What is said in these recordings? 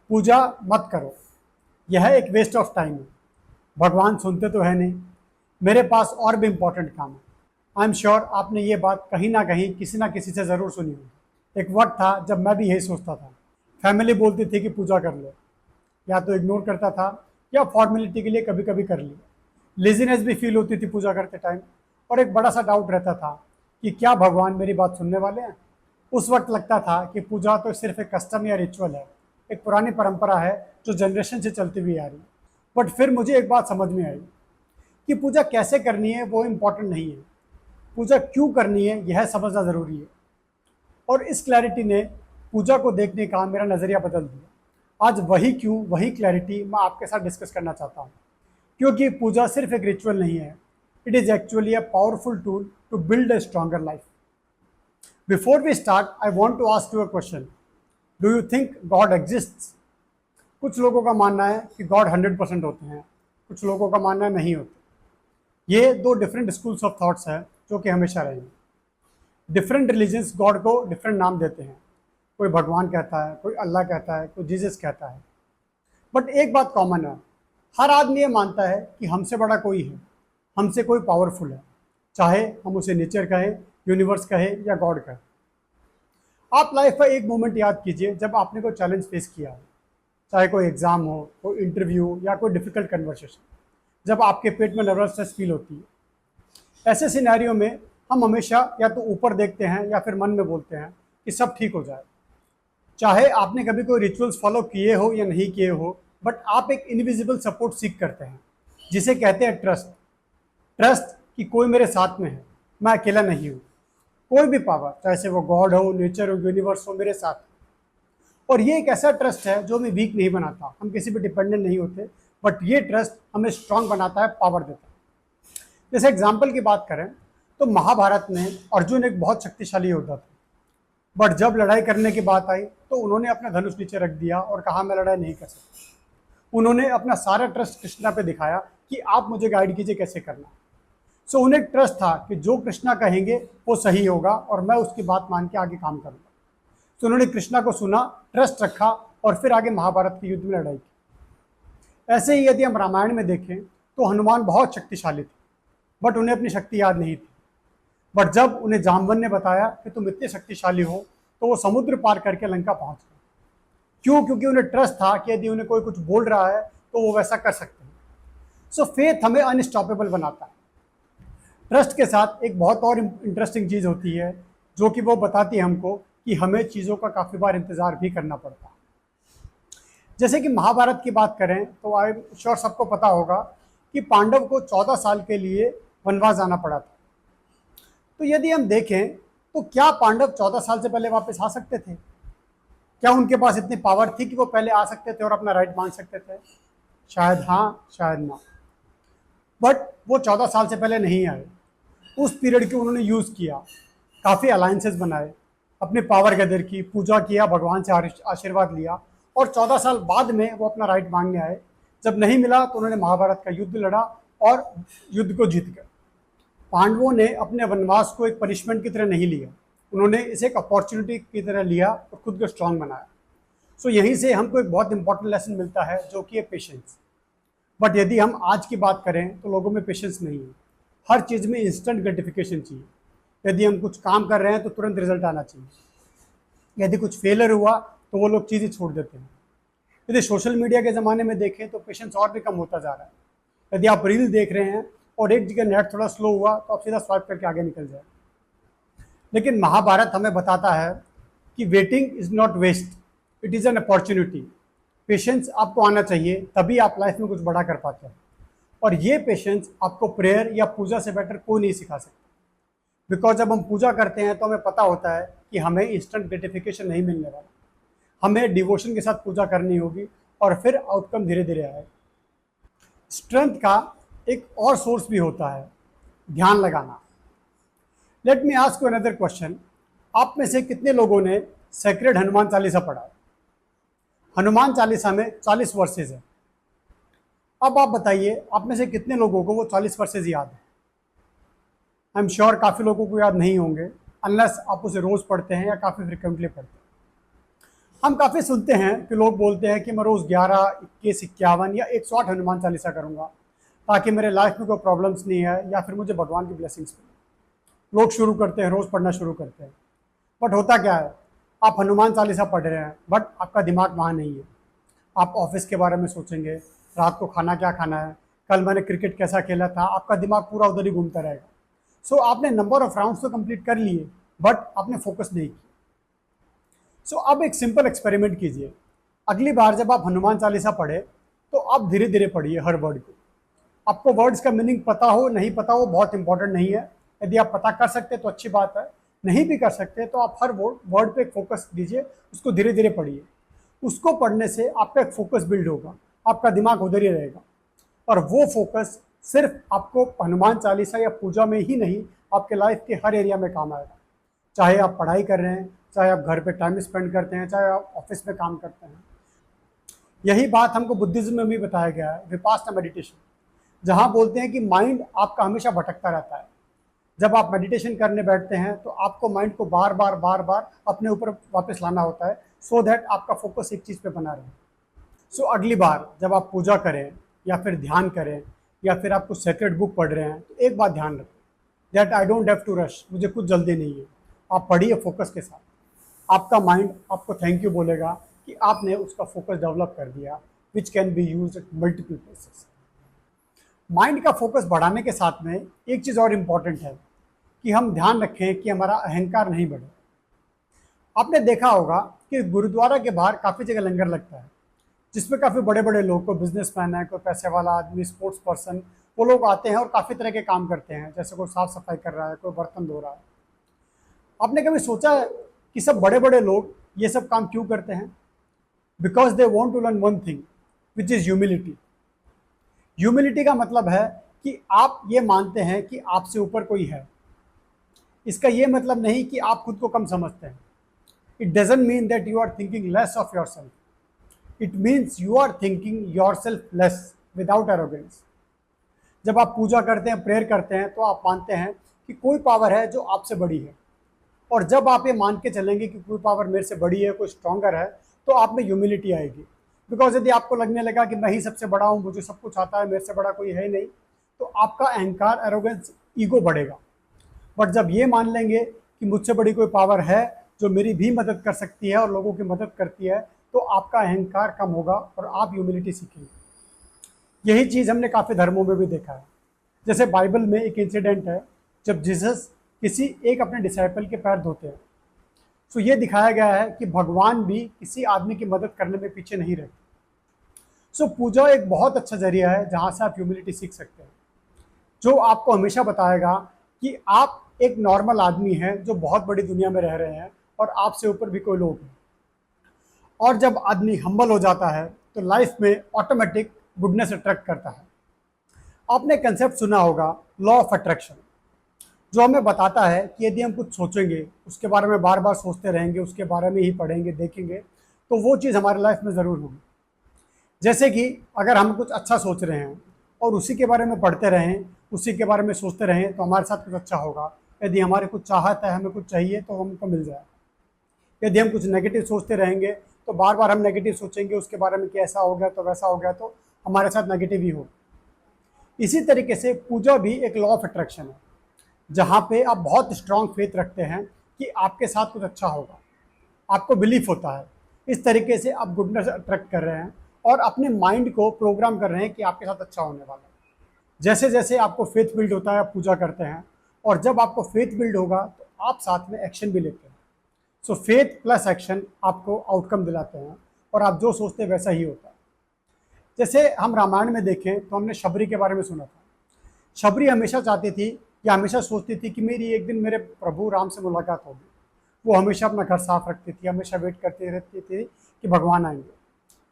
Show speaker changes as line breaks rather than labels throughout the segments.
पूजा मत करो, यह एक वेस्ट ऑफ टाइम है। भगवान सुनते तो है नहीं, मेरे पास और भी इम्पोर्टेंट काम है। आई एम श्योर आपने ये बात कहीं ना कहीं किसी ना किसी से ज़रूर सुनी होगी। एक वक्त था जब मैं भी यही सोचता था। फैमिली बोलती थी कि पूजा कर लो, या तो इग्नोर करता था या फॉर्मेलिटी के लिए कभी कभी कर लिया। लेजीनेस भी फील होती थी पूजा करते टाइम, और एक बड़ा सा डाउट रहता था कि क्या भगवान मेरी बात सुनने वाले हैं। उस वक्त लगता था कि पूजा तो सिर्फ एक कस्टम या रिचुअल है, एक पुरानी परंपरा है जो जनरेशन से चलती हुई आ रही है। बट फिर मुझे एक बात समझ में आई कि पूजा कैसे करनी है वो इम्पोर्टेंट नहीं है, पूजा क्यों करनी है यह समझना ज़रूरी है। और इस क्लैरिटी ने पूजा को देखने का मेरा नज़रिया बदल दिया। आज वही क्यों, वही क्लैरिटी मैं आपके साथ डिस्कस करना चाहता हूँ। क्योंकि पूजा सिर्फ एक रिचुअल नहीं है, it is actually a powerful tool to build a stronger life. Before we start, I want to ask you a question. Do you think God exists? कुछ लोगों का मानना है कि गॉड 100% होते हैं, कुछ लोगों का मानना है नहीं होते। ये दो डिफरेंट स्कूल्स ऑफ थॉट्स हैं जो कि हमेशा रहेंगे। डिफरेंट रिलीजन्स गॉड को डिफरेंट नाम देते हैं। कोई भगवान कहता है, कोई अल्लाह कहता है, कोई जीसस कहता है। बट एक बात कॉमन है, हर आदमी ये मानता है कि हमसे बड़ा कोई है, हमसे कोई पावरफुल है, चाहे हम उसे नेचर कहें, यूनिवर्स कहे या गॉड कहे। आप लाइफ का एक मोमेंट याद कीजिए जब आपने कोई चैलेंज फेस किया हो, चाहे कोई एग्जाम हो, कोई इंटरव्यू या कोई डिफिकल्ट कन्वर्सेशन, जब आपके पेट में नर्वसनेस फील होती है। ऐसे सिनेरियो में हम हमेशा या तो ऊपर देखते हैं या फिर मन में बोलते हैं कि सब ठीक हो जाए। चाहे आपने कभी कोई रिचुअल्स फॉलो किए हो या नहीं किए हो, बट आप एक इनविजिबल सपोर्ट सीख करते हैं जिसे कहते हैं ट्रस्ट। ट्रस्ट कि कोई मेरे साथ में है, मैं अकेला नहीं हूँ। कोई भी पावर, चाहे से वो गॉड हो, नेचर हो, यूनिवर्स हो, मेरे साथ है। और ये एक ऐसा ट्रस्ट है जो हमें वीक नहीं बनाता, हम किसी पे डिपेंडेंट नहीं होते, बट ये ट्रस्ट हमें स्ट्रांग बनाता है, पावर देता है। जैसे एग्जाम्पल की बात करें तो महाभारत में अर्जुन एक बहुत शक्तिशाली योद्धा था, बट जब लड़ाई करने की बात आई तो उन्होंने अपना धनुष नीचे रख दिया और कहा मैं लड़ाई नहीं कर सकता। उन्होंने अपना सारा ट्रस्ट कृष्णा पे दिखाया कि आप मुझे गाइड कीजिए कैसे करना। सो उन्हें ट्रस्ट था कि जो कृष्णा कहेंगे वो सही होगा और मैं उसकी बात मान के आगे काम करूंगा। तो उन्होंने कृष्णा को सुना, ट्रस्ट रखा और फिर आगे महाभारत के युद्ध में लड़ाई की। ऐसे ही यदि हम रामायण में देखें तो हनुमान बहुत शक्तिशाली थे, बट उन्हें अपनी शक्ति याद नहीं थी। बट जब उन्हें जामवन ने बताया कि तुम इतने शक्तिशाली हो, तो वो समुद्र पार करके लंका पहुंच गए। क्यों? क्योंकि उन्हें ट्रस्ट था कि यदि उन्हें कोई कुछ बोल रहा है तो वो वैसा कर सकते हैं। सो फेथ हमें अनस्टॉपेबल बनाता है। ट्रस्ट के साथ एक बहुत और इंटरेस्टिंग चीज़ होती है जो कि वो बताती है हमको कि हमें चीज़ों का काफ़ी बार इंतज़ार भी करना पड़ता है। जैसे कि महाभारत की बात करें तो आई एम श्योर सबको पता होगा कि पांडव को 14 साल के लिए वनवास जाना पड़ा था। तो यदि हम देखें तो क्या पांडव 14 साल से पहले वापस आ सकते थे? क्या उनके पास इतनी पावर थी कि वो पहले आ सकते थे और अपना राइट मान सकते थे? शायद हाँ, शायद ना। बट वो 14 साल से पहले नहीं आए। उस पीरियड को उन्होंने यूज़ किया, काफ़ी अलायंसेस बनाए, अपने पावर गैदर की, पूजा किया, भगवान से आशीर्वाद लिया, और 14 साल बाद में वो अपना राइट मांगने आए। जब नहीं मिला तो उन्होंने महाभारत का युद्ध लड़ा और युद्ध को जीत गए। पांडवों ने अपने वनवास को एक पनिशमेंट की तरह नहीं लिया, उन्होंने इसे एक अपॉर्चुनिटी की तरह लिया और खुद को स्ट्रांग बनाया। सो यहीं से हमको एक बहुत इंपॉर्टेंट लेसन मिलता है जो कि है पेशेंस। बट यदि हम आज की बात करें तो लोगों में पेशेंस नहीं है। हर चीज़ में इंस्टेंट ग्रेटिफिकेशन चाहिए। यदि हम कुछ काम कर रहे हैं तो तुरंत रिजल्ट आना चाहिए। यदि कुछ फेलियर हुआ तो वो लोग चीज़ें छोड़ देते हैं। यदि सोशल मीडिया के ज़माने में देखें तो पेशेंस और भी कम होता जा रहा है। यदि आप रील देख रहे हैं और एक जगह नेट थोड़ा स्लो हुआ तो आप सीधा स्वाइप करके आगे निकल जाए। लेकिन महाभारत हमें बताता है कि waiting is not waste, it is an opportunity. Patience आपको आना चाहिए, तभी आप लाइफ में कुछ बड़ा कर पाते हैं। और ये पेशेंस आपको प्रेयर या पूजा से बेटर कोई नहीं सिखा सकता। बिकॉज जब हम पूजा करते हैं तो हमें पता होता है कि हमें इंस्टेंट ग्रेटिफिकेशन नहीं मिलने वाला, हमें डिवोशन के साथ पूजा करनी होगी और फिर आउटकम धीरे धीरे आएगा। स्ट्रेंथ का एक और सोर्स भी होता है, ध्यान लगाना। Let me ask you another question. आप में से कितने लोगों ने सेक्रेड हनुमान चालीसा पढ़ा? हनुमान चालीसा में 40 वर्सेज है। अब आप बताइए, आप में से कितने लोगों को वो 40 वर्सेज याद है? आई एम श्योर काफ़ी लोगों को याद नहीं होंगे, अनलेस आप उसे रोज़ पढ़ते हैं या काफ़ी फ्रिक्वेंटली पढ़ते हैं। हम काफ़ी सुनते हैं कि लोग बोलते हैं कि मैं रोज़ 11, 21, 51 या 108 हनुमान चालीसा करूंगा ताकि मेरे लाइफ में कोई प्रॉब्लम्स नहीं है या फिर मुझे भगवान की ब्लेसिंग्स मिले। लोग शुरू करते हैं, रोज़ पढ़ना शुरू करते हैं, बट होता क्या है, आप हनुमान चालीसा पढ़ रहे हैं बट आपका दिमाग वहाँ नहीं है। आप ऑफिस के बारे में सोचेंगे, रात को खाना क्या खाना है, कल मैंने क्रिकेट कैसा खेला था, आपका दिमाग पूरा उधर ही घूमता रहेगा। सो आपने नंबर ऑफ राउंड्स तो कंप्लीट कर लिए बट आपने फोकस नहीं किया। सो अब एक सिंपल एक्सपेरिमेंट कीजिए। अगली बार जब आप हनुमान चालीसा पढ़े तो आप धीरे धीरे पढ़िए हर वर्ड को। आपको वर्ड्स का मीनिंग पता हो नहीं पता हो बहुत इंपॉर्टेंट नहीं है। यदि आप पता कर सकते तो अच्छी बात है, नहीं भी कर सकते तो आप हर वर्ड पे फोकस दीजिए, उसको धीरे धीरे पढ़िए। उसको पढ़ने से आपका एक फोकस बिल्ड होगा, आपका दिमाग उधर ही रहेगा और वो फोकस सिर्फ आपको हनुमान चालीसा या पूजा में ही नहीं, आपके लाइफ के हर एरिया में काम आएगा। चाहे आप पढ़ाई कर रहे हैं, चाहे आप घर पे टाइम स्पेंड करते हैं, चाहे आप ऑफिस में काम करते हैं। यही बात हमको बुद्धिज्म में भी बताया गया है, विपासना मेडिटेशन, जहाँ बोलते हैं कि माइंड आपका हमेशा भटकता रहता है। जब आप मेडिटेशन करने बैठते हैं तो आपको माइंड को बार बार अपने ऊपर वापस लाना होता है, सो दैट आपका फोकस एक चीज़ पे बना रहे। सो अगली बार जब आप पूजा करें या फिर ध्यान करें या फिर आप कुछ सेक्रेट बुक पढ़ रहे हैं तो एक बात ध्यान रखें, that I don't have to rush, मुझे कुछ जल्दी नहीं है। आप पढ़िए फोकस के साथ, आपका माइंड आपको थैंक यू बोलेगा कि आपने उसका फोकस डेवलप कर दिया, which can be use at multiple places. Mind का फोकस बढ़ाने के साथ में एक चीज़ और इम्पॉर्टेंट है कि हम ध्यान रखें कि हमारा अहंकार नहीं बढ़े। आपने देखा होगा कि गुरुद्वारा के बाहर काफ़ी जगह लंगर लगता है, जिसमें काफ़ी बड़े बड़े लोग, कोई बिजनेसमैन है, कोई पैसे वाला आदमी, स्पोर्ट्स पर्सन, वो लोग आते हैं और काफ़ी तरह के काम करते हैं, जैसे कोई साफ सफाई कर रहा है, कोई बर्तन धो रहा है। आपने कभी सोचा है कि सब बड़े बड़े लोग ये सब काम क्यों करते हैं? Because they want to learn one thing which is humility. Humility का मतलब है कि आप ये मानते हैं कि आपसे ऊपर कोई है। इसका ये मतलब नहीं कि आप खुद को कम समझते हैं। It doesn't mean that you are thinking less of yourself, it means you are thinking yourself less without arrogance. जब आप पूजा करते हैं, प्रेयर करते हैं, तो आप मानते हैं कि कोई पावर है जो आपसे बड़ी है। और जब आप ये मान के चलेंगे कि कोई पावर मेरे से बड़ी है, कोई स्ट्रॉन्गर है, तो आप में ह्यूमिलिटी आएगी। बिकॉज यदि आपको लगने लगा कि मैं ही सबसे बड़ा हूँ, मुझे सब कुछ आता है, मेरे से बड़ा कोई है ही नहीं, तो आपका अहंकार, एरोगेंस, ईगो बढ़ेगा। बट जब ये मान लेंगे कि मुझसे बड़ी कोई पावर है जो मेरी भी मदद कर सकती है और लोगों की मदद करती है, तो आपका अहंकार कम होगा और आप ह्यूमिलिटी सीखेंगे। यही चीज़ हमने काफ़ी धर्मों में भी देखा है। जैसे बाइबल में एक इंसिडेंट है जब जीसस किसी एक अपने डिसाइपल के पैर धोते हैं। सो ये दिखाया गया है कि भगवान भी किसी आदमी की मदद करने में पीछे नहीं रहते। सो पूजा एक बहुत अच्छा जरिया है जहाँ से आप ह्यूमिलिटी सीख सकते हैं, जो आपको हमेशा बताएगा कि आप एक नॉर्मल आदमी हैं जो बहुत बड़ी दुनिया में रह रहे हैं और आपसे ऊपर भी कोई लोग हैं। और जब आदमी हम्बल हो जाता है तो लाइफ में ऑटोमेटिक गुडनेस अट्रैक्ट करता है। आपने कंसेप्ट सुना होगा लॉ ऑफ अट्रैक्शन, जो हमें बताता है कि यदि हम कुछ सोचेंगे, उसके बारे में बार बार सोचते रहेंगे, उसके बारे में ही पढ़ेंगे, देखेंगे, तो वो चीज़ हमारे लाइफ में ज़रूर होगी। जैसे कि अगर हम कुछ अच्छा सोच रहे हैं और उसी के बारे में पढ़ते रहें, उसी के बारे में सोचते रहें, तो हमारे साथ कुछ अच्छा होगा। यदि हमारे कुछ चाहत है, हमें कुछ चाहिए, तो हमको मिल जाए। यदि हम कुछ नेगेटिव सोचते रहेंगे तो बार बार हम नेगेटिव सोचेंगे, उसके बारे में कि ऐसा हो गया तो वैसा हो गया, तो हमारे साथ नेगेटिव ही हो। इसी तरीके से पूजा भी एक लॉ ऑफ अट्रैक्शन है, जहाँ पे आप बहुत स्ट्रांग फेथ रखते हैं कि आपके साथ कुछ अच्छा होगा, आपको बिलीफ होता है। इस तरीके से आप गुडनेस अट्रैक्ट कर रहे हैं और अपने माइंड को प्रोग्राम कर रहे हैं कि आपके साथ अच्छा होने वाला है। जैसे जैसे आपको फेथ बिल्ड होता है, आप पूजा करते हैं, और जब आपको फेथ बिल्ड होगा तो आप साथ में एक्शन भी लेते हैं। सो फेथ प्लस एक्शन आपको आउटकम दिलाते हैं और आप जो सोचते हैं वैसा ही होता है। जैसे हम रामायण में देखें तो हमने शबरी के बारे में सुना था। शबरी हमेशा चाहती थी या हमेशा सोचती थी कि मेरी एक दिन मेरे प्रभु राम से मुलाकात होगी। वो हमेशा अपना घर साफ रखती थी, हमेशा वेट करती रहती थी कि भगवान आएंगे।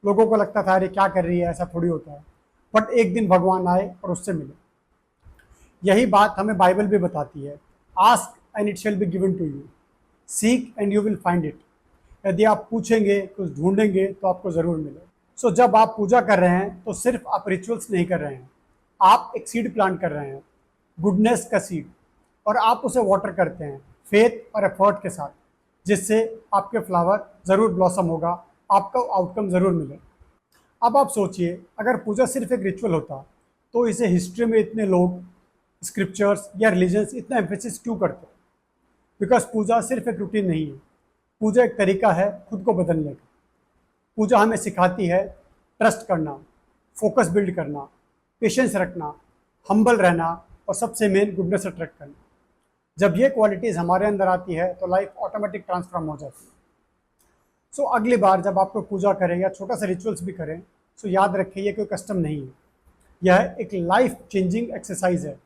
लोगों को लगता था अरे क्या कर रही है, ऐसा थोड़ी होता है। बट एक दिन भगवान आए और उससे मिले। यही बात हमें बाइबल भी बताती है, ask and it shall be given to you, seek and you will find it. यदि आप पूछेंगे, कुछ ढूंढेंगे, तो आपको ज़रूर मिले। सो जब आप पूजा कर रहे हैं तो सिर्फ आप रिचुअल्स नहीं कर रहे हैं, आप एक सीड प्लांट कर रहे हैं, गुडनेस का सीड, और आप उसे वाटर करते हैं फेथ और एफर्ट के साथ। जिससे आपके फ्लावर ज़रूर ब्लॉसम होगा, आपको आउटकम ज़रूर मिले। अब आप सोचिए, अगर पूजा सिर्फ एक रिचुअल होता तो इसे हिस्ट्री में इतने लोग, स्क्रिप्चर्स या रिलीजन्स इतना एम्फेसिस क्यों करते? बिकॉज पूजा सिर्फ एक रूटीन नहीं है, पूजा एक तरीका है खुद को बदलने का। पूजा हमें सिखाती है ट्रस्ट करना, फोकस बिल्ड करना, पेशेंस रखना, हम्बल रहना और सबसे मेन गुडनेस अट्रैक्ट करना। जब ये क्वालिटीज़ हमारे अंदर आती है तो लाइफ ऑटोमेटिक ट्रांसफॉर्म हो जाती है। सो अगली बार जब आप कोई पूजा करें या छोटा सा रिचुअल्स भी करें, सो याद रखिए ये कोई कस्टम नहीं है, यह एक लाइफ चेंजिंग एक्सरसाइज है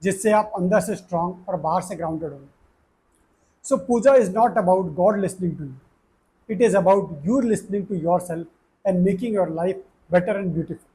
जिससे आप अंदर से स्ट्रांग और बाहर से ग्राउंडेड होंगे। So puja is not about god listening to you, it is about you listening to yourself and making your life better and beautiful.